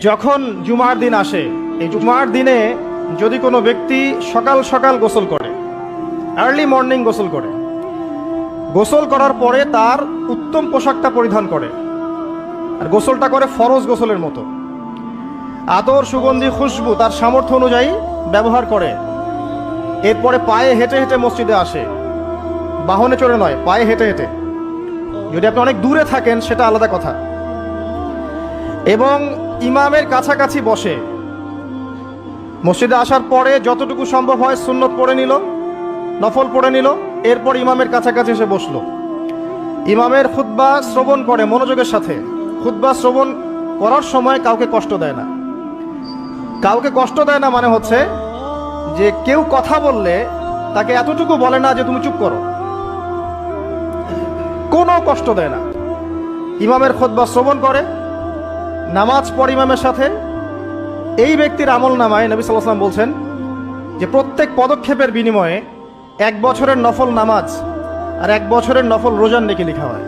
যখন জুমার দিন আসে, এই জুমার দিনে যদি কোনো ব্যক্তি সকাল সকাল গোসল করে, আর্লি মর্নিং গোসল করার পরে তার উত্তম পোশাকটা পরিধান করে, আর গোসলটা করে ফরজ গোসলের মতো, আতর সুগন্ধি খুশবু তার সামর্থ্য অনুযায়ী ব্যবহার করে, এরপরে পায়ে হেঁটে হেঁটে মসজিদে আসে, বাহনে চড়ে নয়, পায়ে হেঁটে হেঁটে। যদি আপনি অনেক দূরে থাকেন সেটা আলাদা কথা। এবং ইমামের কাছাকাছি বসে, মসজিদে আসার পরে যতটুকু সম্ভব হয় সুন্নত পড়ে নিল, নফল পড়ে নিল, এরপর ইমামের কাছাকাছি এসে বসলো। ইমামের খুতবা শ্রবণ করে মনোযোগের সাথে। খুতবা শ্রবণ করার সময় কাউকে কষ্ট দেয় না। কাউকে কষ্ট দেয় না মানে হচ্ছে যে কেউ কথা বললে তাকে এতটুকু বলে না যে তুমি চুপ করো, কোনো কষ্ট দেয় না। ইমামের খুতবা শ্রবণ করে, নামাজ পড়ে ইমামের সাথে। এই ব্যক্তির আমল নামায় নবী সাল্লাল্লাহু আলাইহি ওয়াসাল্লাম বলছেন যে প্রত্যেক পদক্ষেপের বিনিময়ে 1 বছরের নফল নামাজ আর 1 বছরের নফল রোজার নেকি লেখা হয়।